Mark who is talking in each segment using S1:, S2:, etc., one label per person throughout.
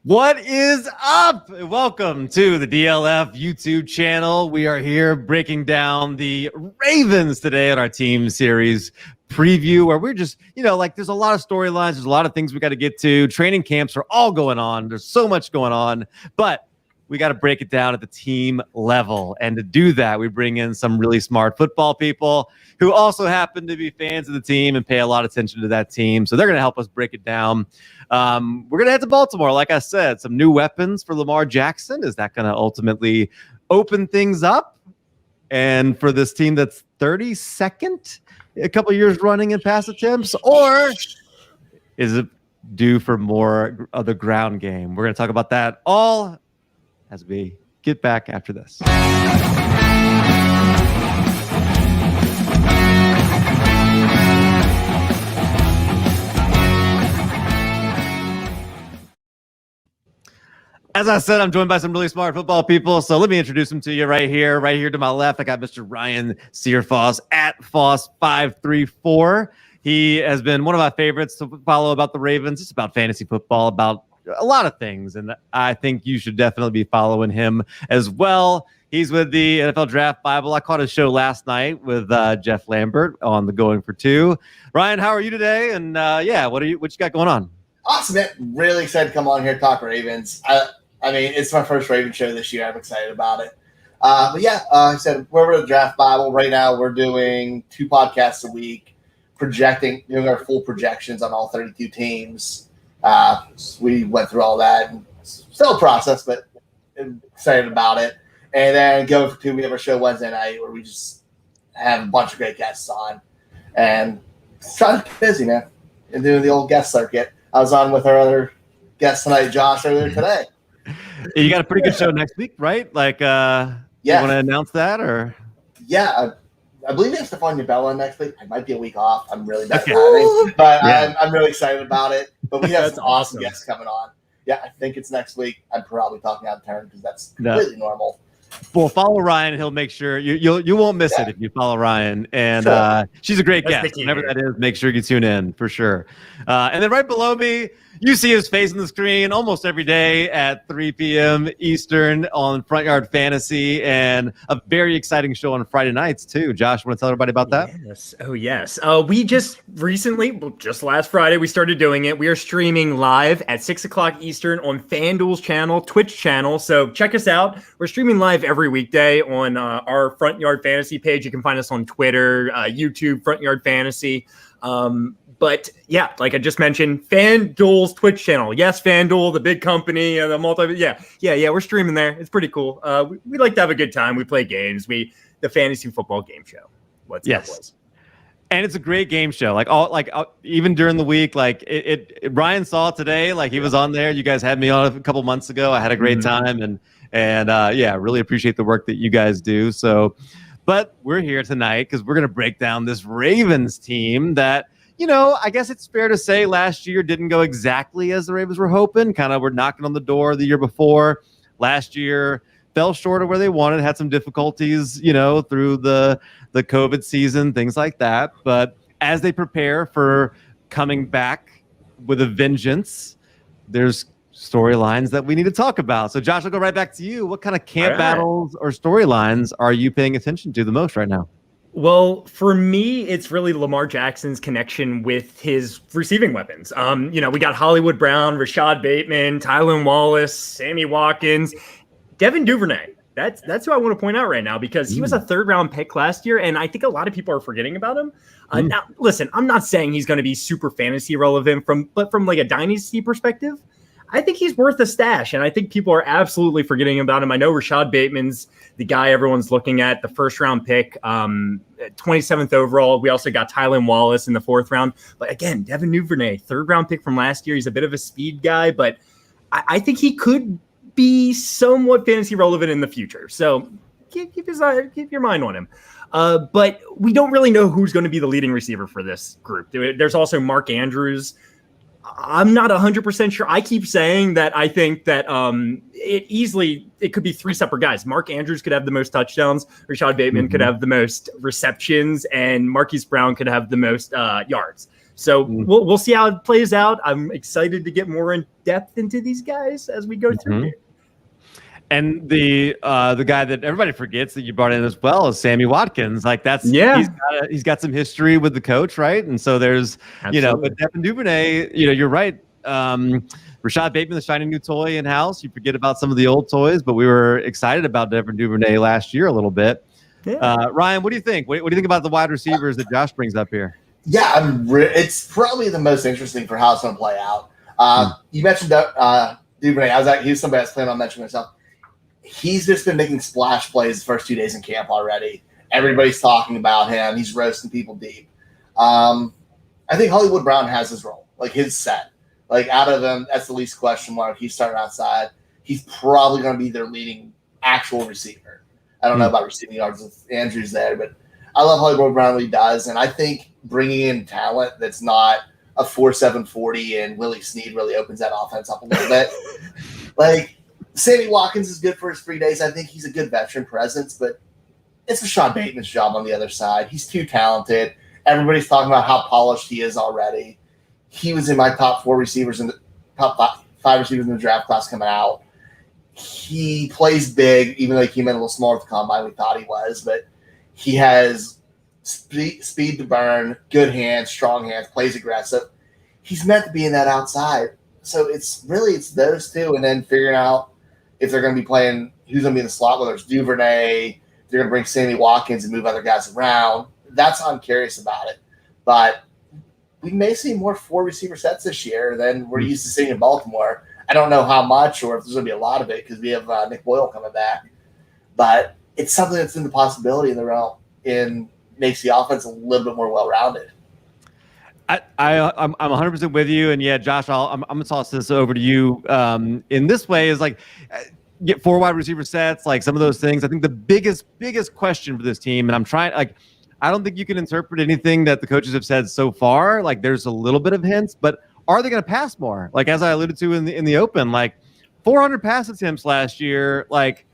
S1: What is up? Welcome to the DLF YouTube channel. We are here breaking down the Ravens today on our team series preview, where we're just, there's a lot of storylines. There's a lot of things we got to get to. Training camps are all going on. There's so much going on, but we got to break it down at the team level. And to do that, we bring in some really smart football people who also happen to be fans of the team and pay a lot of attention to that team. So they're going to help us break it down. We're going to head to Baltimore. Like I said, some new weapons for Lamar Jackson. Is that going to ultimately open things up? And for this team that's 32nd a couple of years running in pass attempts, or is it due for more of the ground game? We're going to talk about that all as we get back after this. As I said, I'm joined by some really smart football people, so let me introduce them to you right here. Right here to my left, I got Mr. Ryan Searfoss at Foss534. He has been one of my favorites to follow about the Ravens. It's about fantasy football, about a lot of things, and I think you should definitely be following him as well. He's with the NFL Draft Bible. I caught his show last night with Jeff Lambert on the Going for Two. Ryan, how are you today? And what you got going on?
S2: Awesome, man. Really excited to come on here and talk Ravens. I mean, it's my first Raven show this year. I'm excited about it. Like I said, we're with the Draft Bible. Right now, we're doing 2 podcasts a week, doing our full projections on all 32 teams. We went through all that. And it's still a process, but I'm excited about it. And then Going for Two, we have our show Wednesday night where we just have a bunch of great guests on. And it's trying to get busy, man, and doing the old guest circuit. I was on with our other guest tonight, Josh, earlier today.
S1: You got a pretty good show next week, right? You want to announce that, or?
S2: Yeah, I believe we have Stefania Bella next week. I might be a week off. I'm really bad timing, but yeah. I'm really excited about it. But we have some awesome guests coming on. Yeah, I think it's next week. I'm probably talking out of turn because that's completely normal.
S1: Well, follow Ryan. He'll make sure you won't miss it if you follow Ryan. And she's a great guest. Whenever that is, make sure you tune in for sure. And then right below me, you see his face on the screen almost every day at 3 p.m. Eastern on Front Yard Fantasy, and a very exciting show on Friday nights too. Josh, want to tell everybody about that?
S3: Yes. Oh, yes. We just recently, just last Friday, we started doing it. We are streaming live at 6 o'clock Eastern on FanDuel's channel, Twitch channel. So check us out. We're streaming live every weekday on our Front Yard Fantasy page. You can find us on Twitter, YouTube, Front Yard Fantasy. But yeah, like I just mentioned, FanDuel's Twitch channel. Yes, FanDuel, the big company, the we're streaming there. It's pretty cool. We like to have a good time. We play games. The fantasy football game show.
S1: Yes. And it's a great game show. Even during the week, Ryan saw it today. He was on there. You guys had me on a couple months ago. I had a great time, and really appreciate the work that you guys do. So, but we're here tonight because we're going to break down this Ravens team that, I guess it's fair to say last year didn't go exactly as the Ravens were hoping. Kind of were knocking on the door the year before. Last year fell short of where they wanted, had some difficulties, through the COVID season, things like that. But as they prepare for coming back with a vengeance, there's storylines that we need to talk about. So Josh, I'll go right back to you. What kind of camp battles or storylines are you paying attention to the most right now?
S3: Well, for me, it's really Lamar Jackson's connection with his receiving weapons. We got Hollywood Brown, Rashad Bateman, Tylan Wallace, Sammy Watkins, Devin Duvernay. That's who I want to point out right now because he was a 3rd-round pick last year, and I think a lot of people are forgetting about him. Now, listen, I'm not saying he's going to be super fantasy relevant but from a dynasty perspective, I think he's worth a stash, and I think people are absolutely forgetting about him. I know Rashad Bateman's the guy everyone's looking at, the 1st-round pick, 27th overall. We also got Tylan Wallace in the 4th round. But again, Devin Duvernay, 3rd-round pick from last year. He's a bit of a speed guy, but I think he could be somewhat fantasy relevant in the future. So keep your mind on him. But we don't really know who's going to be the leading receiver for this group. There's also Mark Andrews. I'm not 100% sure. I keep saying that I think that it could be 3 separate guys. Mark Andrews could have the most touchdowns. Rashad Bateman could have the most receptions, and Marquise Brown could have the most yards. So we'll see how it plays out. I'm excited to get more in depth into these guys as we go through here.
S1: And the guy that everybody forgets that you brought in as well is Sammy Watkins. Like he's got some history with the coach, right? And so there's but Devin Duvernay, you're right. Rashad Bateman, the shiny new toy in house. You forget about some of the old toys, but we were excited about Devin Duvernay last year a little bit. Yeah. Ryan, what do you think? What do you think about the wide receivers that Josh brings up here?
S2: Yeah, it's probably the most interesting for how it's going to play out. You mentioned Duvernay. He was somebody I was planning on mentioning myself. He's just been making splash plays the first 2 days in camp already. Everybody's talking about him. He's roasting people deep. I think Hollywood Brown has his role, like his set. Like out of them, that's the least question mark. He's starting outside. He's probably going to be their leading actual receiver. I don't know about receiving yards with Andrews there, but I love Hollywood Brown what he does. And I think bringing in talent that's not a 4.7 40 and Willie Snead really opens that offense up a little bit. Like Sammy Watkins is good for his 3 days. I think he's a good veteran presence, but it's Rashad Bateman's job on the other side. He's too talented. Everybody's talking about how polished he is already. He was in my top 4 receivers in the top 5 receivers in the draft class coming out. He plays big, even though he came in a little smaller at the combine we thought he was, but he has speed to burn, good hands, strong hands, plays aggressive. He's meant to be in that outside. So it's those two, and then figuring out if they're going to be playing, who's going to be in the slot, whether it's Duvernay, they're going to bring Sammy Watkins and move other guys around. That's how I'm curious about it. But we may see more 4 receiver sets this year than we're used to seeing in Baltimore. I don't know how much or if there's going to be a lot of it because we have Nick Boyle coming back. But it's something that's in the possibility in the realm and makes the offense a little bit more well-rounded.
S1: I'm 100% with you. And, yeah, Josh, I'm going to toss this over to you. In this way is like get 4 wide receiver sets, like some of those things. I think the biggest question for this team, and I'm trying – like I don't think you can interpret anything that the coaches have said so far. Like there's a little bit of hints, but are they going to pass more? Like as I alluded to in the open, like 400 pass attempts last year. Like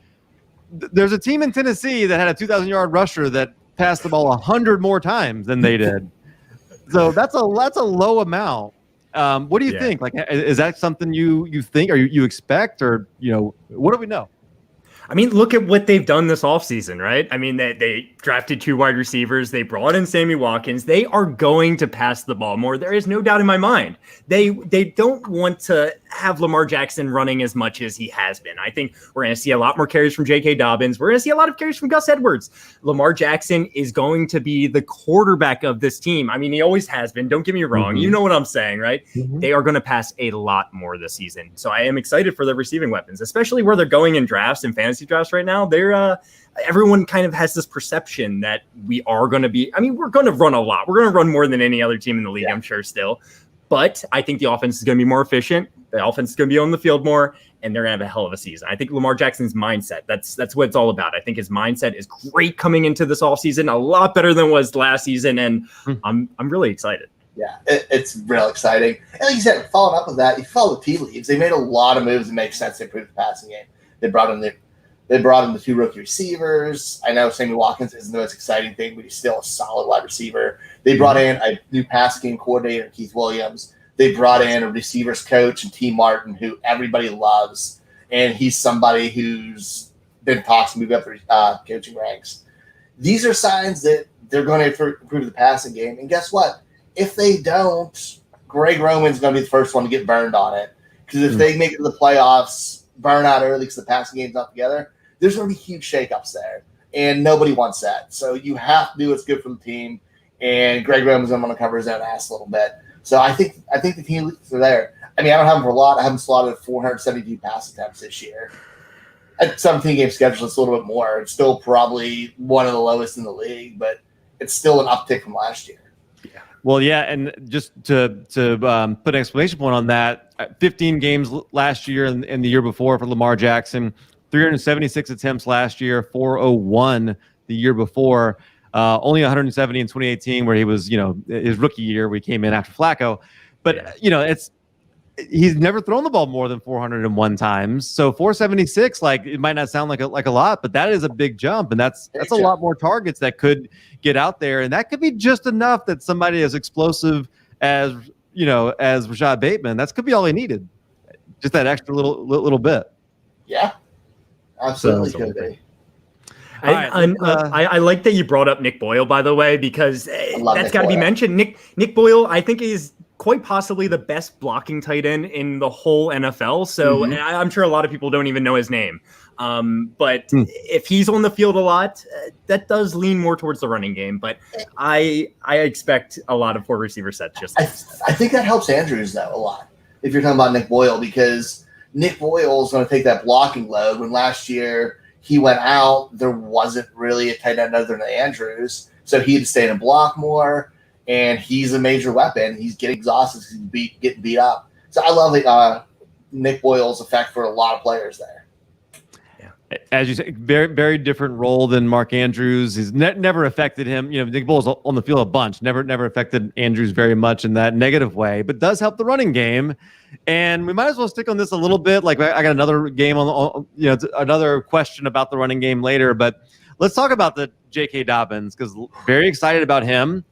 S1: there's a team in Tennessee that had a 2,000-yard rusher that passed the ball 100 more times than they did. So that's a low amount. What do you think? Like, is that something you think or you expect, or what do we know?
S3: I mean, look at what they've done this offseason, right? I mean, they drafted 2 wide receivers. They brought in Sammy Watkins. They are going to pass the ball more. There is no doubt in my mind. They don't want to have Lamar Jackson running as much as he has been. I think we're going to see a lot more carries from J.K. Dobbins. We're going to see a lot of carries from Gus Edwards. Lamar Jackson is going to be the quarterback of this team. I mean, he always has been. Don't get me wrong. Mm-hmm. You know what I'm saying, right? Mm-hmm. They are going to pass a lot more this season. So I am excited for their receiving weapons, especially where they're going in drafts and fantasy drafts right now. They're everyone kind of has this perception that we are going to be. I mean, we're going to run a lot. We're going to run more than any other team in the league, I'm sure still. But I think the offense is going to be more efficient. The offense is going to be on the field more, and they're going to have a hell of a season. I think Lamar Jackson's mindset, that's what it's all about. I think his mindset is great coming into this offseason, a lot better than it was last season, and I'm really excited.
S2: Yeah, it's real exciting. And like you said, following up with that, you follow the tea leaves. They made a lot of moves that make sense to improve the passing game. They brought in the 2 rookie receivers. I know Sammy Watkins isn't the most exciting thing, but he's still a solid wide receiver. They brought in a new pass game coordinator, Keith Williams. They brought in a receivers coach, and T. Martin, who everybody loves. And he's somebody who's been talked to move up the coaching ranks. These are signs that they're going to improve the passing game. And guess what? If they don't, Greg Roman's going to be the first one to get burned on it. Because if they make it to the playoffs, burn out early because the passing game's not together, there's going to be huge shakeups there. And nobody wants that. So you have to do what's good for the team. And Greg Roman's going to cover his own ass a little bit. So I think the team are there. I mean, I don't have them for a lot. I haven't slotted 472 pass attempts this year. At 17-game schedule, it's a little bit more. It's still probably one of the lowest in the league, but it's still an uptick from last year.
S1: Yeah. Well, yeah, and just to put an exclamation point on that, 15 games last year and the year before for Lamar Jackson, 376 attempts last year, 401 the year before. Only 170 in 2018, where he was, his rookie year, we came in after Flacco. But, he's never thrown the ball more than 401 times. So 476, like it might not sound like a lot, but that is a big jump. And that's a lot more targets that could get out there. And that could be just enough that somebody as explosive as as Rashad Bateman, that could be all he needed. Just that extra little bit.
S2: Yeah, absolutely could be.
S3: I like that you brought up Nick Boyle, by the way, because that's got to be mentioned. Nick Boyle, I think, is quite possibly the best blocking tight end in the whole NFL. So I'm sure a lot of people don't even know his name. But if he's on the field a lot, that does lean more towards the running game. But I expect a lot of 4 receiver sets.
S2: I think that helps Andrews, though, a lot, if you're talking about Nick Boyle, because Nick Boyle is going to take that blocking load. When last year he went out, there wasn't really a tight end other than Andrews. So he had to stay in and block more, and he's a major weapon. He's getting exhausted. He's getting beat up. So I love Nick Boyle's effect for a lot of players there.
S1: As you say, very, very different role than Mark Andrews. He's never affected him. Nick Boyle's on the field a bunch. Never affected Andrews very much in that negative way, but does help the running game. And we might as well stick on this a little bit. Like I got another game on another question about the running game later, but let's talk about the J.K. Dobbins, because very excited about him.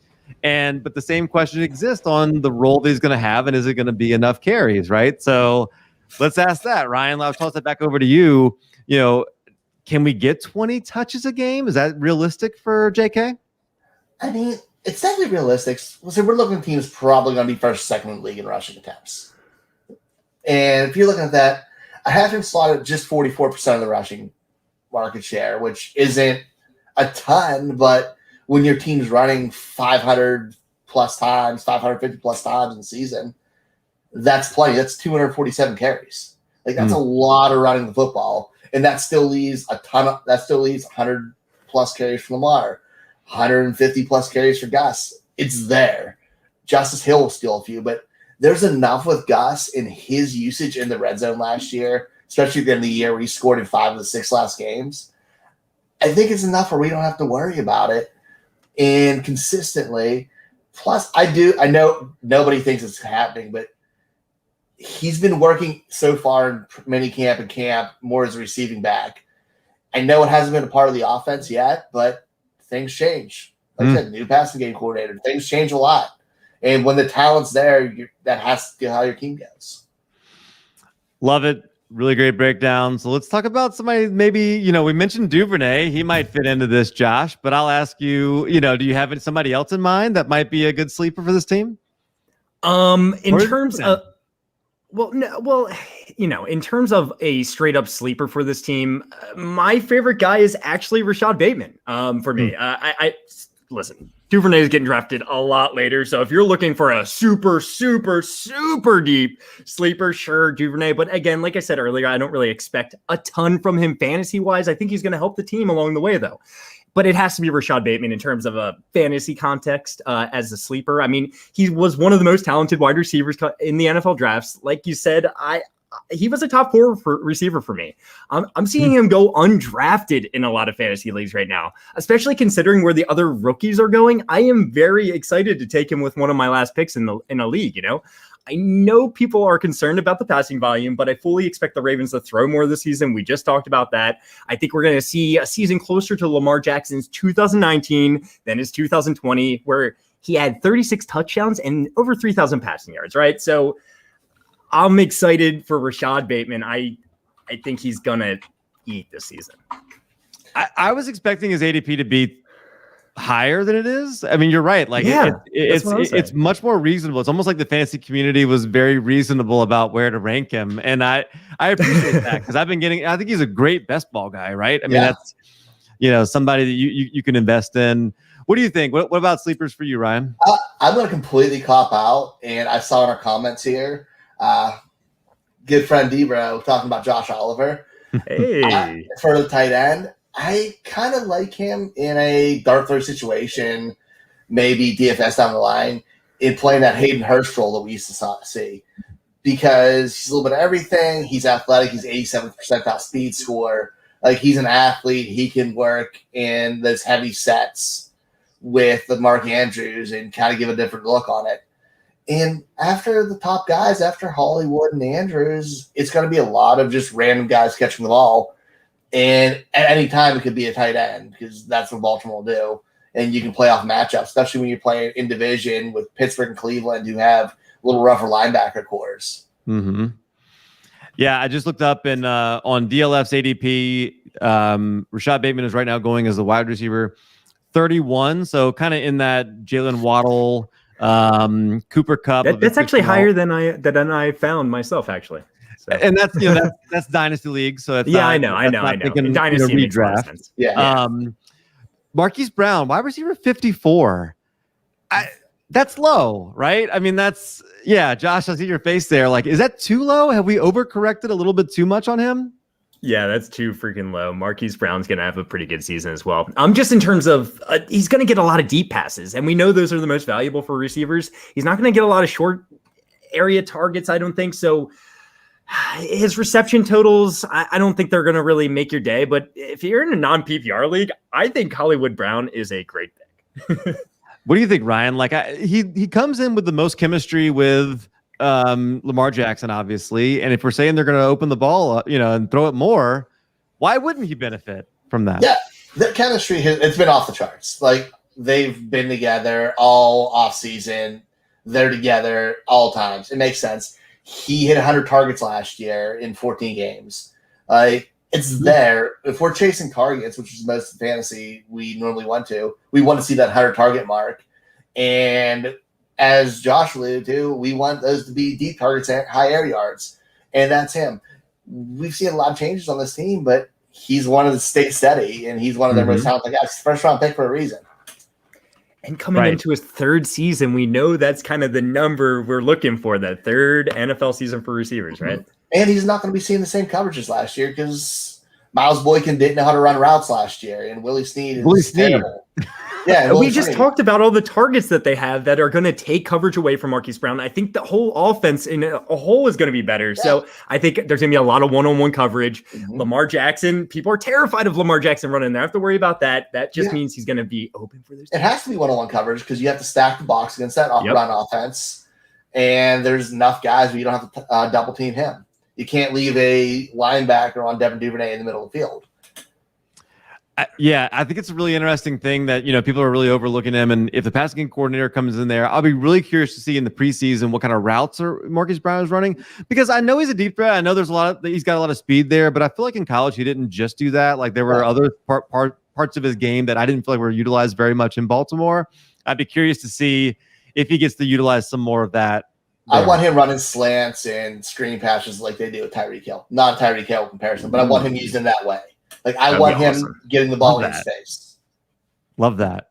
S1: But the same question exists on the role that he's going to have, and is it going to be enough carries, right? So let's ask that, Ryan. I'll toss it back over to you. Can we get 20 touches a game? Is that realistic for JK?
S2: I mean, it's definitely realistic. So we're looking at teams probably going to be first, second in the league in rushing attempts. And if you're looking at that, I have him slotted at just 44% of the rushing market share, which isn't a ton, but when your team's running 500 plus times, 550 plus times in the season, that's plenty. That's 247 carries. Like, that's a lot of running the football. And that still leaves 100 plus carries for Lamar, 150 plus carries for Gus. It's there. Justice Hill will steal a few, but there's enough with Gus in his usage in the red zone last year, especially at the end of the year where he scored in 5 of the 6 last games. I think it's enough where we don't have to worry about it. And consistently, plus I know nobody thinks it's happening, but he's been working so far in mini camp and camp more as a receiving back. I know it hasn't been a part of the offense yet, but things change. Like I said, new passing game coordinator, things change a lot. And when the talent's there, that has to be how your team goes. Love it.
S1: Really great breakdown. So let's talk about somebody maybe, we mentioned Duvernay. He might fit into this, Josh, but I'll ask you, do you have somebody else in mind that might be a good sleeper for this team?
S3: In terms of a straight up sleeper for this team, my favorite guy is actually Rashad Bateman. For me, I listen, Duvernay is getting drafted a lot later. So if you're looking for a super, super, super deep sleeper, sure, Duvernay. But again, like I said earlier, I don't really expect a ton from him fantasy wise. I think he's going to help the team along the way, though. But it has to be Rashad Bateman in terms of a fantasy context as a sleeper. I mean, he was one of the most talented wide receivers in the NFL drafts. Like you said, he was a top 4 receiver for me. I'm seeing him go undrafted in a lot of fantasy leagues right now, especially considering where the other rookies are going. I am very excited to take him with one of my last picks in a league. I know people are concerned about the passing volume, but I fully expect the Ravens to throw more this season. We just talked about that. I think we're going to see a season closer to Lamar Jackson's 2019 than his 2020, where he had 36 touchdowns and over 3,000 passing yards, right? So I'm excited for Rashad Bateman. I think he's going to eat this season.
S1: I was expecting his ADP to be higher than it is. I mean, you're right. Like, it's much more reasonable. It's almost like the fantasy community was very reasonable about where to rank him, and I appreciate that, because I think he's a great best ball guy, right? I mean, that's somebody that you can invest in. What do you think? What about sleepers for you, Ryan?
S2: I'm going to completely cop out, and I saw in our comments here, good friend Debro talking about Josh Oliver.
S3: Hey,
S2: for the tight end. I kind of like him in a dart throw situation, maybe DFS down the line, in playing that Hayden Hurst role that we used to see, because he's a little bit of everything. He's athletic. He's 87th percentile speed score. Like, he's an athlete. He can work in those heavy sets with the Mark Andrews and kind of give a different look on it. And after the top guys, after Hollywood and Andrews, it's going to be a lot of just random guys catching the ball. And at any time, it could be a tight end, because that's what Baltimore will do. and you can play off matchups, especially when you're playing in division with Pittsburgh and Cleveland, who have a little rougher linebacker cores.
S1: Mm-hmm. Yeah, I just looked up and on DLF's ADP, Rashad Bateman is right now going as the wide receiver 31. So kind of in that Jalen Waddle, Cooper Kupp.
S3: That's actually higher than I found myself, actually. So.
S1: And that's that's Dynasty League. So that's
S3: I know. In Dynasty makes a lot of sense.
S2: Yeah.
S1: Marquise Brown, wide receiver 54. That's low, right? I mean, Josh, I see your face there. Like, is that too low? Have we overcorrected a little bit too much on him?
S3: Yeah, that's too freaking low. Marquise Brown's going to have a pretty good season as well. Just in terms of, he's going to get a lot of deep passes, and we know those are the most valuable for receivers. He's not going to get a lot of short area targets, I don't think. So his reception totals, I don't think they're going to really make your day. But if you're in a non-PPR league, I think Hollywood Brown is a great pick.
S1: What do you think, Ryan? Like he comes in with the most chemistry with Lamar Jackson, obviously. And if we're saying they're going to open the ball, and throw it more, why wouldn't he benefit from that?
S2: Yeah, the chemistry, it's been off the charts. Like, they've been together all off season. They're together all times. It makes sense. He hit 100 targets last year in 14 games. It's there. If we're chasing targets, which is most fantasy we normally want to see that 100 target mark. And as Josh alluded to, we want those to be deep targets and high air yards. And that's him. We've seen a lot of changes on this team, but he's one of the stay steady, and he's one of their most talented guys. First round pick for a reason.
S3: And coming into his third season, we know that's kind of the number we're looking for, that third NFL season for receivers, right?
S2: And he's not going to be seeing the same coverages last year because Miles Boykin didn't know how to run routes last year, and Willie Snead is terrible. Yeah,
S3: we just talked about all the targets that they have that are going to take coverage away from Marquise Brown. I think the whole offense in a whole is going to be better. Yeah. So I think there's going to be a lot of one-on-one coverage. Mm-hmm. Lamar Jackson, people are terrified of Lamar Jackson running there. I have to worry about that. That just means he's going to be open for this.
S2: It has to be one-on-one coverage because you have to stack the box against that run offense. And there's enough guys where you don't have to double team him. You can't leave a linebacker on Devin Duvernay in the middle of the field.
S1: I think it's a really interesting thing that, people are really overlooking him. And if the passing game coordinator comes in there, I'll be really curious to see in the preseason what kind of routes Marquise Brown is running, because I know he's a deep threat. I know he's got a lot of speed there, but I feel like in college, he didn't just do that. Like there were other parts of his game that I didn't feel like were utilized very much in Baltimore. I'd be curious to see if he gets to utilize some more of that.
S2: I want him running slants and screen passes like they do with Tyreek Hill. Not a Tyreek Hill comparison, but I want him used in that way. Like, I want him getting the ball in his face.
S1: Love that.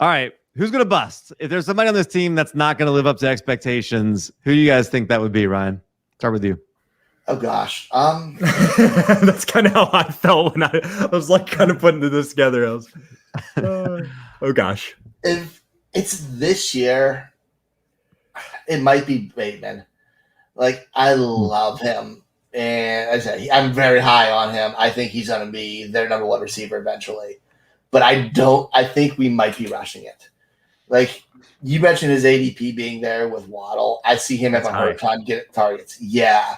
S1: All right. Who's going to bust? If there's somebody on this team that's not going to live up to expectations, who do you guys think that would be, Ryan? Start with you.
S2: Oh, gosh.
S3: That's kind of how I felt when I was like kind of putting this together. I was, oh, gosh.
S2: If it's this year, it might be Bateman. Like, I love him. And as I said, I'm very high on him. I think he's going to be their number one receiver eventually. But I think we might be rushing it. Like, you mentioned his ADP being there with Waddle. I see him having a hard time getting targets. Yeah.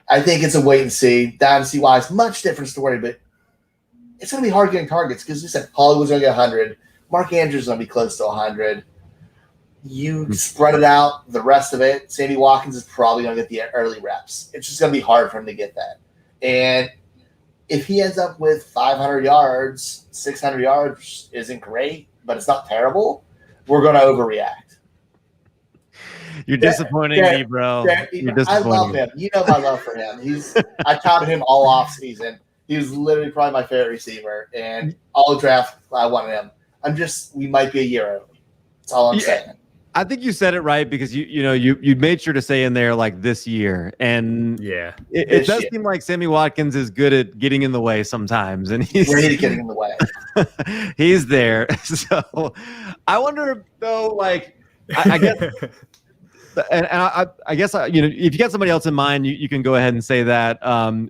S2: I think it's a wait and see. Dynasty-wise, much different story, but it's going to be hard getting targets because we said Hollywood's going to get 100. Mark Andrews is going to be close to 100. You spread it out, the rest of it, Sammy Watkins is probably going to get the early reps. It's just going to be hard for him to get that. And if he ends up with 500 yards, 600 yards isn't great, but it's not terrible, we're going to overreact.
S1: You're disappointing me, bro.
S2: I love him. You know my love for him. I touted him all off season. He was literally probably my favorite receiver. And all draft, I wanted him. We might be a year early. That's all I'm saying.
S1: I think you said it right because you made sure to say in there like this year, and it does seem like Sammy Watkins is good at getting in the way sometimes, and he's
S2: great at getting in the way.
S1: He's there, so I wonder though, like I guess, and I guess if you got somebody else in mind, you can go ahead and say that,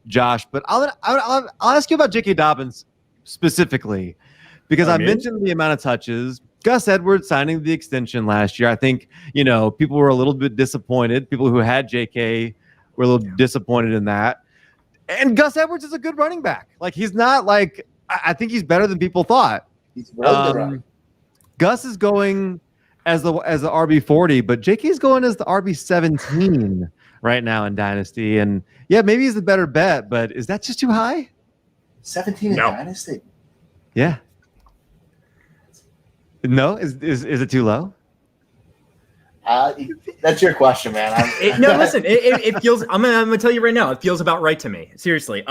S1: Josh. But I'll ask you about J.K. Dobbins specifically because I mentioned the amount of touches. Gus Edwards signing the extension last year. I think, people were a little bit disappointed. People who had JK were a little disappointed in that. And Gus Edwards is a good running back. Like, he's not like, I think he's better than people thought.
S2: He's really good running.
S1: Gus is going as the RB40, but JK's going as the RB17 right now in Dynasty. And yeah, maybe he's the better bet, but is that just too high?
S2: 17 in Dynasty.
S1: Yeah. No, is it too low?
S2: That's your question, man.
S3: No, listen. It feels. I'm gonna tell you right now. It feels about right to me. Seriously.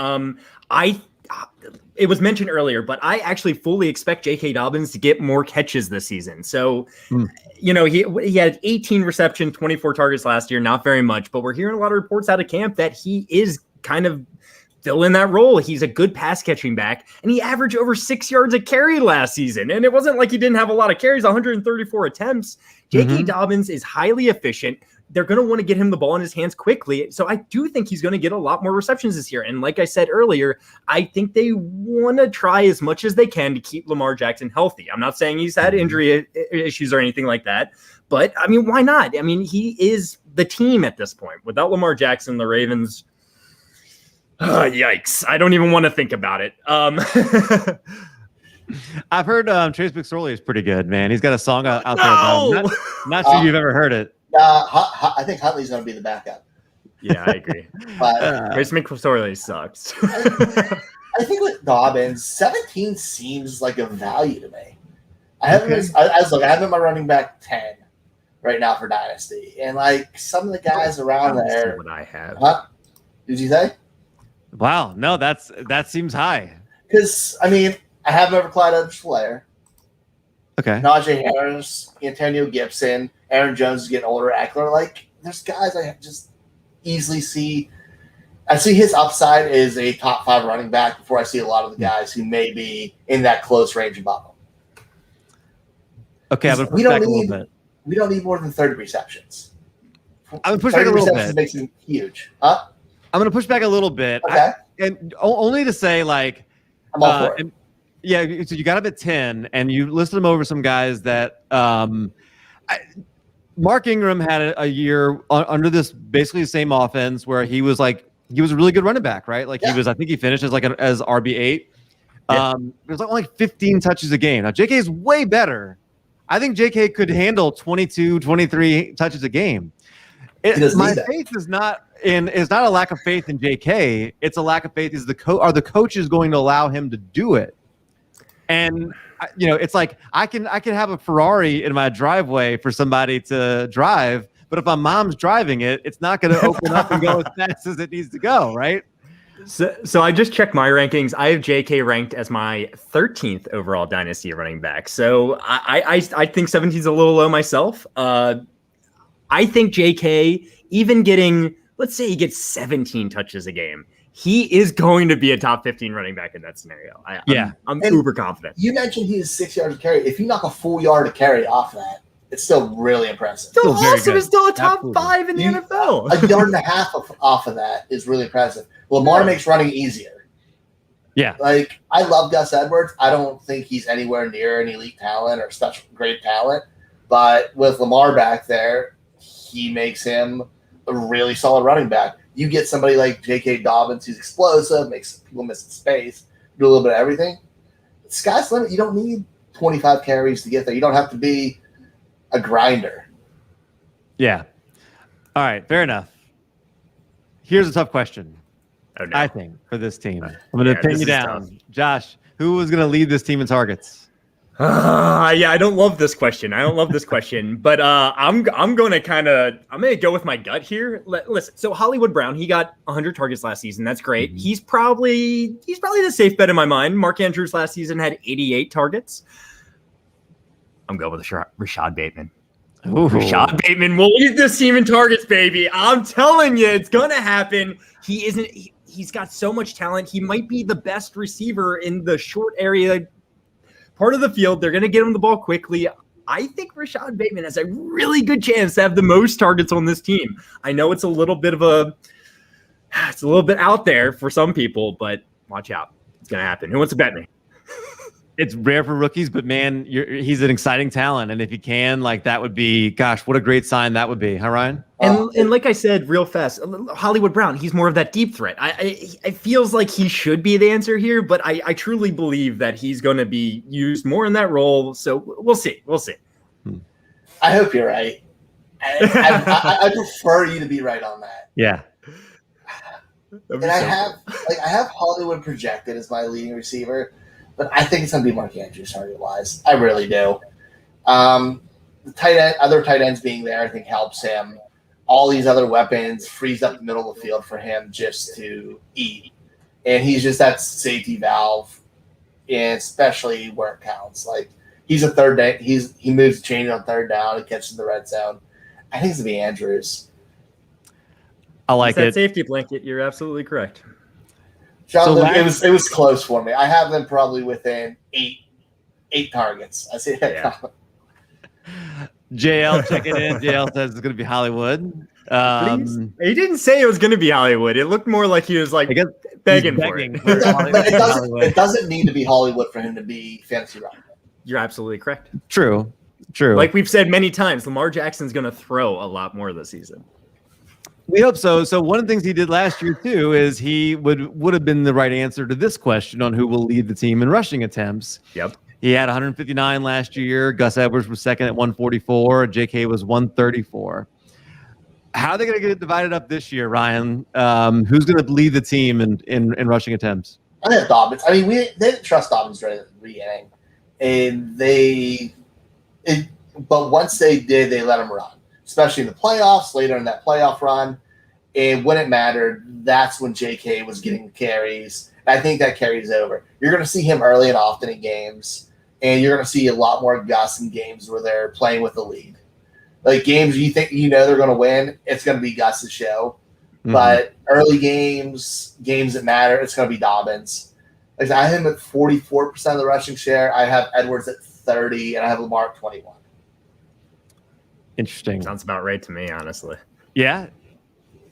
S3: It was mentioned earlier, but I actually fully expect J.K. Dobbins to get more catches this season. So, he had 18 receptions, 24 targets last year. Not very much, but we're hearing a lot of reports out of camp that he is kind of filling that role. He's a good pass catching back, and he averaged over 6 yards a carry last season. And it wasn't like he didn't have a lot of carries, 134 attempts. J.K. Dobbins is highly efficient. They're going to want to get him the ball in his hands quickly. So I do think he's going to get a lot more receptions this year. And like I said earlier, I think they want to try as much as they can to keep Lamar Jackson healthy. I'm not saying he's had injury issues or anything like that, but I mean, why not? I mean, he is the team at this point. Without Lamar Jackson, the Ravens, yikes. I don't even want to think about it.
S1: I've heard Trace McSorley is pretty good, man. He's got a song out there about him. Not sure you've ever heard it.
S2: I think Huntley's going to be the backup.
S3: Yeah, I agree. But Trace McSorley sucks.
S2: I think with Dobbins, 17 seems like a value to me. I have him in my running back 10 right now for Dynasty. And like some of the guys around there.
S3: What I have.
S2: Did you say?
S1: Wow. No, that seems high.
S2: Because, I mean, I have him over Clyde Edwards-Helaire.
S1: Okay.
S2: Najee Harris, Antonio Gibson, Aaron Jones is getting older. Eckler, like there's guys I just easily see. I see his upside is a top 5 running back before I see a lot of the guys who may be in that close range above him.
S1: Okay, I'm gonna push back a little bit.
S2: We don't need more than 30 receptions.
S1: I'm gonna push back a little bit.
S2: Makes him huge. I'm
S1: gonna push back a little bit.
S2: Okay.
S1: And only to say like,
S2: I'm all for it.
S1: Yeah, so you got up at 10, and you listed them over some guys that Mark Ingram had a year under this basically the same offense where he was a really good running back, right? Like I think he finished as as RB8.
S3: Yeah.
S1: There's only 15 touches a game. Now JK is way better. I think JK could handle 22, 23 touches a game. My faith is not a lack of faith in JK. It's a lack of faith. Are the coaches going to allow him to do it? And it's like I can have a Ferrari in my driveway for somebody to drive, but if my mom's driving it, it's not going to open up and go as fast as it needs to go, right?
S3: So I just checked my rankings. I have JK ranked as my 13th overall Dynasty running back. So I think 17 is a little low myself. I think JK, even getting, let's say he gets 17 touches a game, he is going to be a top 15 running back in that scenario. I'm uber confident.
S2: You mentioned he's 6 yards a carry. If you knock a full yard a carry off that, it's still really impressive.
S3: Still awesome. It's still a top 5 in the NFL.
S2: A yard and a half off of that is really impressive. Lamar makes running easier.
S1: Yeah.
S2: Like, I love Gus Edwards. I don't think he's anywhere near an elite talent or such great talent. But with Lamar back there, he makes him a really solid running back. You get somebody like J.K. Dobbins who's explosive, makes people miss space, do a little bit of everything. Sky's the limit. You don't need 25 carries to get there. You don't have to be a grinder.
S1: Yeah. All right. Fair enough. Here's a tough question.
S3: Oh, no.
S1: I think for this team. I'm going to pin you down. Tough. Josh, who was going to lead this team in targets?
S3: I don't love this question. But I'm going to go with my gut here. Listen, so Hollywood Brown, he got 100 targets last season. That's great. Mm-hmm. He's probably the safe bet in my mind. Mark Andrews last season had 88 targets. I'm going with Rashad Bateman. Ooh. Rashad Bateman will lead this team in targets, baby. I'm telling you, it's going to happen. He's got so much talent. He might be the best receiver in the short area part of the field. They're going to get him the ball quickly. I think Rashad Bateman has a really good chance to have the most targets on this team. I know it's a little bit out there for some people, but watch out. It's going to happen. Who wants to bet me?
S1: It's rare for rookies, but man, he's an exciting talent. And if he can, like, that would be, gosh, what a great sign that would be, huh, Ryan?
S3: And like I said, real fast, Hollywood Brown, he's more of that deep threat. It feels like he should be the answer here, but I truly believe that he's going to be used more in that role. So we'll see. We'll see.
S2: I hope you're right. I prefer you to be right on that.
S1: Yeah.
S2: And I have Hollywood projected as my leading receiver, but I think it's going to be Mark Andrews target-wise. I really do. The other tight ends being there, I think helps him. All these other weapons frees up the middle of the field for him just to eat. And he's just that safety valve, and especially where it counts. Like, he's a third down. He moves the chain on third down. He catches the red zone. I think it's going to be Andrews.
S1: I like
S3: that
S1: it.
S3: Safety blanket. You're absolutely correct.
S2: John, it was close for me. I have them probably within eight targets. I see that.
S3: Yeah.
S1: JL checking in. JL says it's going to be Hollywood.
S3: He didn't say it was going to be Hollywood. It looked more like he was like begging for it.
S2: It doesn't need to be Hollywood for him to be fantasy runner.
S3: You're absolutely correct.
S1: True.
S3: Like we've said many times, Lamar Jackson's going to throw a lot more this season.
S1: We hope so. So one of the things he did last year too is he would have been the right answer to this question on who will lead the team in rushing attempts.
S3: Yep.
S1: He had 159 last year. Gus Edwards was second at 144. J.K. was 134. How are they going to get it divided up this year, Ryan? Who's going to lead the team in rushing attempts?
S2: I think Dobbins. I mean, they didn't trust Dobbins right at the beginning, but once they did, they let him run, especially in the playoffs, later in that playoff run. And when it mattered, that's when J.K. was getting carries. And I think that carries over. You're going to see him early and often in games, and you're going to see a lot more Gus in games where they're playing with the lead. Like games you think they're going to win, it's going to be Gus's show. Mm-hmm. But early games that matter, it's going to be Dobbins. Like I have him at 44% of the rushing share. I have Edwards at 30%, and I have Lamar at 21%.
S1: Interesting.
S3: Sounds about right to me, honestly.
S1: Yeah.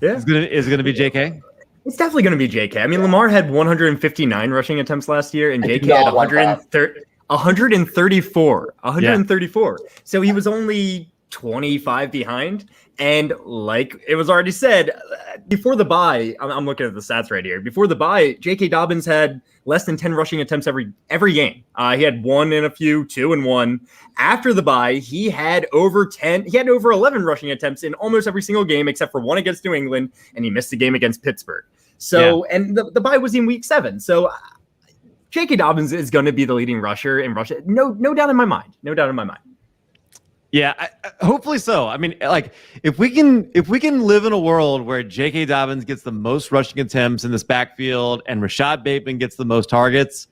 S3: Yeah.
S1: Is it going to be J.K.?
S3: It's definitely going to be J.K. I mean, Lamar had 159 rushing attempts last year, and J.K. had 134. 134. Yeah. So he was only 25 behind. And like it was already said, before the bye, I'm looking at the stats right here. Before the bye, J.K. Dobbins had less than 10 rushing attempts every game. He had 1 in a few, 2 and 1. After the bye, he had over 10. He had over 11 rushing attempts in almost every single game, except for 1 against New England, and he missed the game against Pittsburgh. So, yeah. And the bye was in week 7. So J.K. Dobbins is going to be the leading rusher in Russia. No doubt in my mind. No doubt in my mind.
S1: Yeah, hopefully so. I mean, like if we can live in a world where J.K. Dobbins gets the most rushing attempts in this backfield and Rashad Bateman gets the most targets,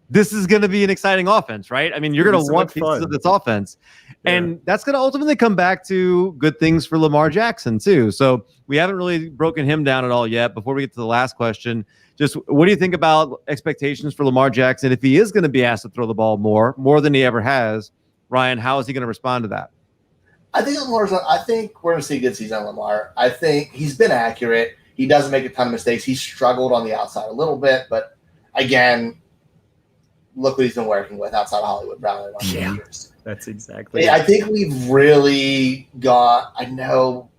S1: this is going to be an exciting offense, right? I mean, you're going to want pieces of this offense, and that's going to ultimately come back to good things for Lamar Jackson too. So we haven't really broken him down at all yet. Before we get to the last question, just what do you think about expectations for Lamar Jackson if he is going to be asked to throw the ball more than he ever has? Ryan, how is he going to respond to that?
S2: I think we're going to see a good season on Lamar. I think he's been accurate. He doesn't make a ton of mistakes. He struggled on the outside a little bit, but again, look what he's been working with outside of Hollywood Brown in years.
S3: That's exactly.
S2: I think we've really got. I know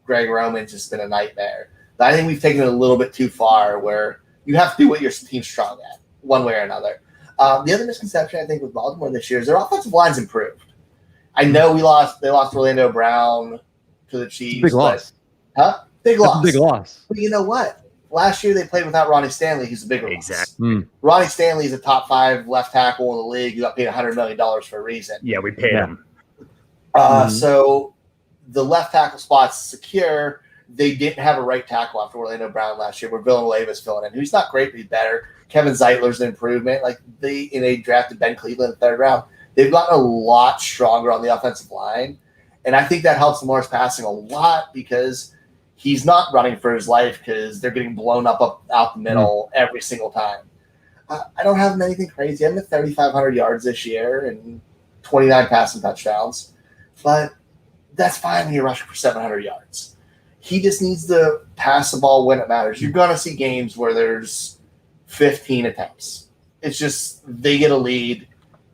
S2: Greg Roman's just been a nightmare, but I think we've taken it a little bit too far, where you have to do what your team's strong at, one way or another. The other misconception I think with Baltimore this year is their offensive line's improved. I know they lost Orlando Brown to the Chiefs.
S1: Big loss.
S2: Big loss.
S1: Big loss.
S2: But you know what? Last year they played without Ronnie Stanley, who's a bigger
S3: loss.
S2: Ronnie Stanley is a top 5 left tackle in the league. You got paid $100 million for a reason.
S3: Yeah, we paid him.
S2: So the left tackle spot's secure. They didn't have a right tackle after Orlando Brown last year, where Villanueva's filling in. He's not great, but he's better. Kevin Zeitler's an improvement. Like they drafted Ben Cleveland in the 3rd round. They've gotten a lot stronger on the offensive line, and I think that helps Lamar's passing a lot because he's not running for his life because they're getting blown up out the middle every single time. I don't have him anything crazy. I'm at 3,500 yards this year and 29 passing touchdowns, but that's fine when you're rushing for 700 yards. He just needs to pass the ball when it matters. You're going to see games where there's 15 attempts. It's just they get a lead.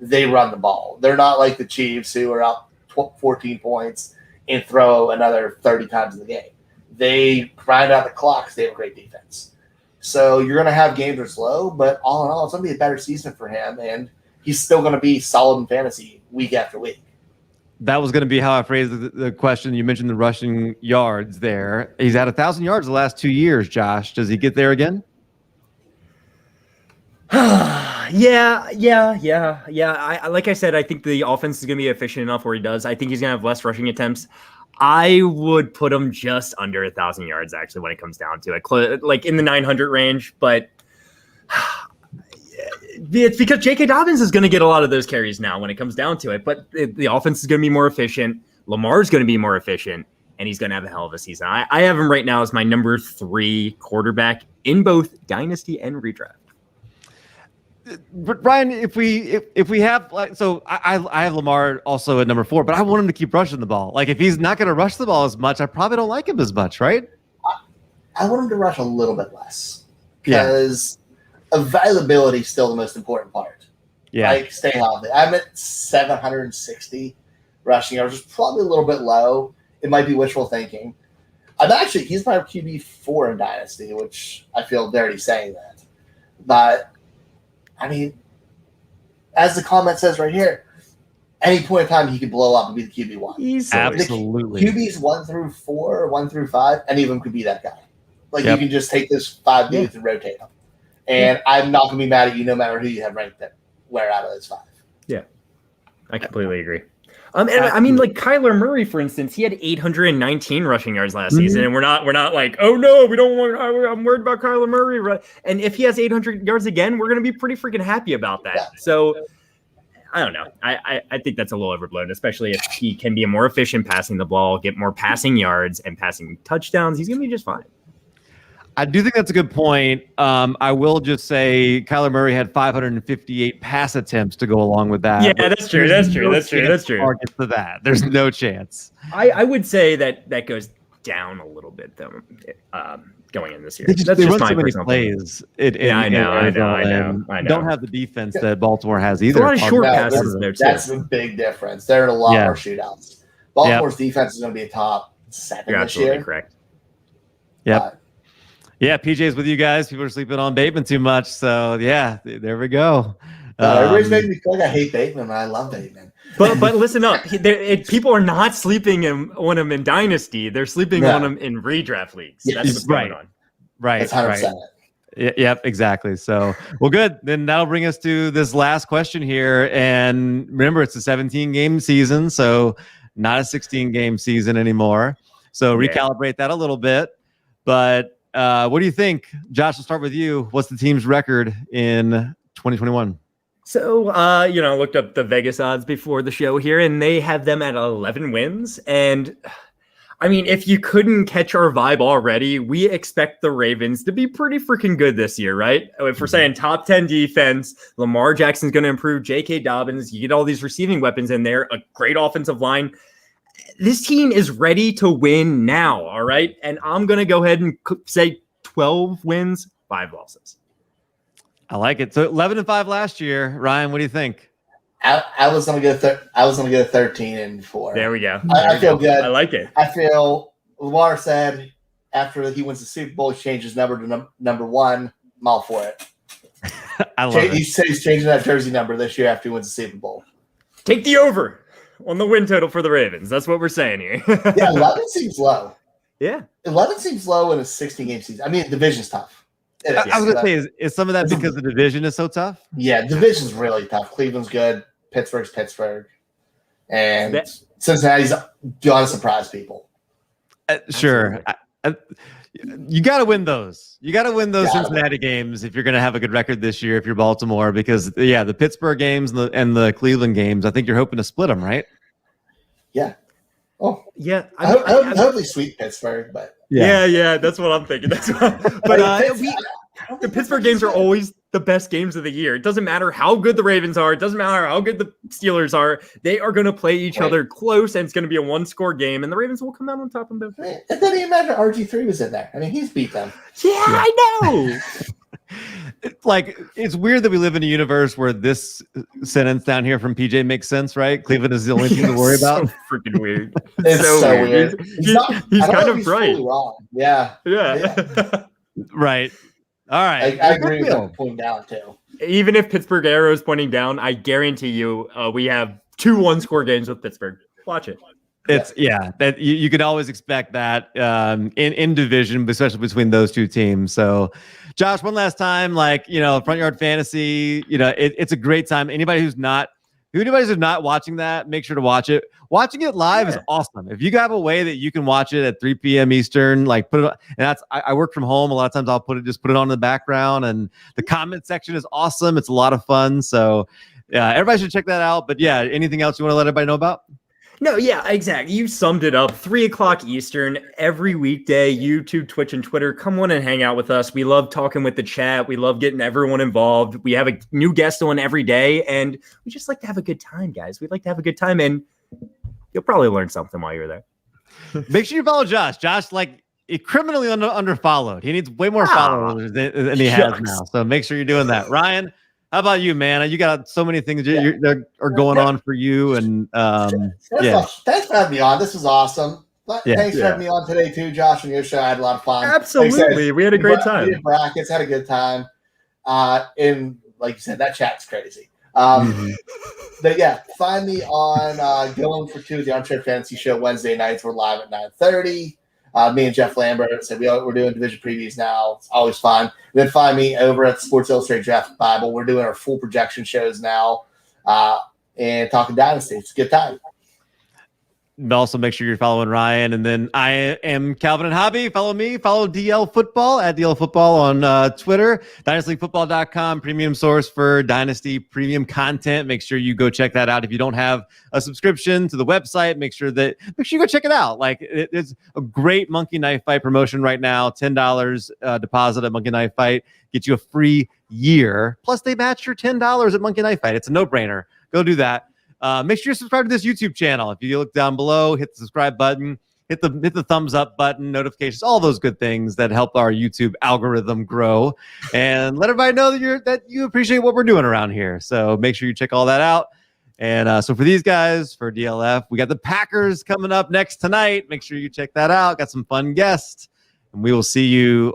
S2: they run the ball. They're not like the Chiefs who are up 14 points and throw another 30 times in the game. They grind out the clock because they have a great defense. So you're going to have games that are slow, but all in all, it's going to be a better season for him, and he's still going to be solid in fantasy week after week.
S1: That was going to be how I phrased the question. You mentioned the rushing yards there. He's had 1,000 yards the last 2 years, Josh. Does he get there again?
S3: Yeah. Like I said, I think the offense is going to be efficient enough where he does. I think he's going to have less rushing attempts. I would put him just under 1,000 yards, actually, when it comes down to it, like in the 900 range. But it's because J.K. Dobbins is going to get a lot of those carries now when it comes down to it. But the offense is going to be more efficient. Lamar's going to be more efficient, and he's going to have a hell of a season. I have him right now as my number 3 quarterback in both Dynasty and Redraft.
S1: But Brian, if we have I have Lamar also at number 4, but I want him to keep rushing the ball. Like if he's not going to rush the ball as much, I probably don't like him as much, right?
S2: I want him to rush a little bit less because availability is still the most important part.
S1: Yeah,
S2: like stay healthy. I'm at 760 rushing yards, which is probably a little bit low. It might be wishful thinking. He's my QB4 in Dynasty, which I feel dirty saying that, but. I mean, as the comment says right here, any point in time he could blow up and be the QB1.
S1: Absolutely.
S2: The QBs 1 through 4 or 1 through 5, any of them could be that guy. Like you can just take this 5 dudes and rotate them. And I'm not going to be mad at you no matter who you have ranked that where out of those 5.
S3: Yeah, I completely agree. And I mean, like Kyler Murray, for instance, he had 819 rushing yards last season, and we're not like, oh no, we don't want. I'm worried about Kyler Murray. And if he has 800 yards again, we're going to be pretty freaking happy about that. Yeah. So I don't know. I think that's a little overblown, especially if he can be more efficient passing the ball, get more passing yards and passing touchdowns. He's going to be just fine.
S1: I do think that's a good point. I will just say Kyler Murray had 558 pass attempts to go along with that.
S3: Yeah, that's true. That's true.
S1: Target for that. There's no chance.
S3: I would say that goes down a little bit though, going in this year.
S1: That's just my personal plays.
S3: I know.
S1: Don't have the defense that Baltimore has either.
S3: A lot of short passes there too.
S2: That's the big difference. There are a lot more shootouts. Baltimore's defense is going to be a top 7
S3: You're
S2: this year.
S3: Absolutely correct.
S1: Yep. Yeah, PJ's with you guys. People are sleeping on Bateman too much. So, yeah, there we go.
S2: Everybody's making me feel like I hate Bateman, but I love Bateman.
S3: But listen up. People are not sleeping on him in Dynasty. They're sleeping on him in redraft leagues. That's what's going on.
S1: Right.
S2: That's 100%.
S1: Yep, exactly. So, well, good. Then that'll bring us to this last question here. And remember, it's a 17-game season, so not a 16-game season anymore. So recalibrate that a little bit. But what do you think? Josh, we'll start with you. What's the team's record in 2021?
S3: So, looked up the Vegas odds before the show here, and they have them at 11 wins. And I mean, if you couldn't catch our vibe already, we expect the Ravens to be pretty freaking good this year, right? If we're saying top 10 defense, Lamar Jackson's going to improve, J.K. Dobbins, you get all these receiving weapons in there, a great offensive line. This team is ready to win now, all right? And I'm going to go ahead and say 12 wins, 5 losses.
S1: I like it. So 11-5 last year. Ryan, what do you think?
S2: I was going to go 13-4.
S3: There we go.
S2: I feel good.
S3: I like it.
S2: I feel Lamar said after he wins the Super Bowl, he changed his number to number 1. I'm all for it.
S1: I love it.
S2: He said he's changing that jersey number this year after he wins the Super Bowl.
S3: Take the over on the win total for the Ravens. That's what we're saying here.
S2: Yeah, 11 seems low.
S3: Yeah.
S2: 11 seems low in a 16-game season. I mean, division's tough.
S1: I was going to say, is some of that because the division is so tough?
S2: Yeah, division's really tough. Cleveland's good. Pittsburgh's Pittsburgh. And Cincinnati's going to surprise people.
S1: Sure. You got to win those. You got to win those Cincinnati games if you're going to have a good record this year, if you're Baltimore, because, the Pittsburgh games and the Cleveland games, I think you're hoping to split them, right?
S2: Yeah. Oh,
S3: yeah.
S2: I hopefully sweep Pittsburgh, but.
S3: Yeah, that's what I'm thinking. The Pittsburgh games are always the best games of the year. It doesn't matter how good the Ravens are. It doesn't matter how good the Steelers are. They are going to play each other close, and it's going to be a one-score game, and the Ravens will come out on top of them.
S2: And then you imagine RG3 was in there. I mean, he's beat them.
S3: Yeah. I know.
S1: like it's weird that we live in a universe where this sentence down here from PJ makes sense, right? Cleveland is the only thing to worry about.
S3: So freaking weird.
S2: It's so weird.
S3: He's
S2: I don't
S3: kind
S2: know
S3: of
S2: if he's
S3: right.
S2: fully wrong. Yeah.
S1: Right. All right.
S2: I agree with that point down too.
S3: Even if Pittsburgh arrow is pointing down, I guarantee you we have 2 one-score games with Pittsburgh. Watch it.
S1: It's that you can always expect that in division, especially between those two teams. So, Josh, one last time, like Front Yard Fantasy, it's a great time. Anybody's who's not watching that, make sure to watch it. Watching it live is awesome. If you have a way that you can watch it at 3 p.m. Eastern, like put it on, and I work from home. A lot of times I'll put it on in the background, and the comment section is awesome. It's a lot of fun. So, everybody should check that out. But yeah, anything else you want to let everybody know about?
S3: No, yeah, exactly. You summed it up. 3:00 Eastern every weekday, YouTube, Twitch, and Twitter. Come on and hang out with us. We love talking with the chat. We love getting everyone involved. We have a new guest on every day, and we just like to have a good time, guys. We'd like to have a good time, and you'll probably learn something while you're there.
S1: Make sure you follow Josh. Josh, he criminally underfollowed. He needs way more followers than he has now. So make sure you're doing that. Ryan, how about you, man? You got so many things that are going on for you, and
S2: thanks for having me on. This was awesome. Thanks for having me on today too, Josh, and your show. I had a lot of fun.
S3: Absolutely, we had a great time.
S2: We did brackets, had a good time. And like you said, that chat's crazy. But yeah, find me on Going for Two, the Armchair Fantasy Show Wednesday nights. We're live at 9:30. Me and Jeff Lambert said we're doing division previews now. It's always fun. And then find me over at Sports Illustrated Draft Bible. We're doing our full projection shows now and talking Dynasty. It's a good time.
S1: Also, make sure you're following Ryan. And then I am Calvin and Hobby. Follow me. Follow DL Football at DL Football on Twitter. DynastyFootball.com, premium source for Dynasty premium content. Make sure you go check that out. If you don't have a subscription to the website, make sure you go check it out. It's a great Monkey Knife Fight promotion right now. $10 deposit at Monkey Knife Fight gets you a free year. Plus, they match your $10 at Monkey Knife Fight. It's a no-brainer. Go do that. Make sure you subscribe to this YouTube channel. If you look down below, hit the subscribe button, hit the thumbs up button, notifications, all those good things that help our YouTube algorithm grow, and let everybody know that you appreciate what we're doing around here. So make sure you check all that out. And so for these guys, for DLF, we got the Packers coming up next tonight. Make sure you check that out. Got some fun guests, and we will see you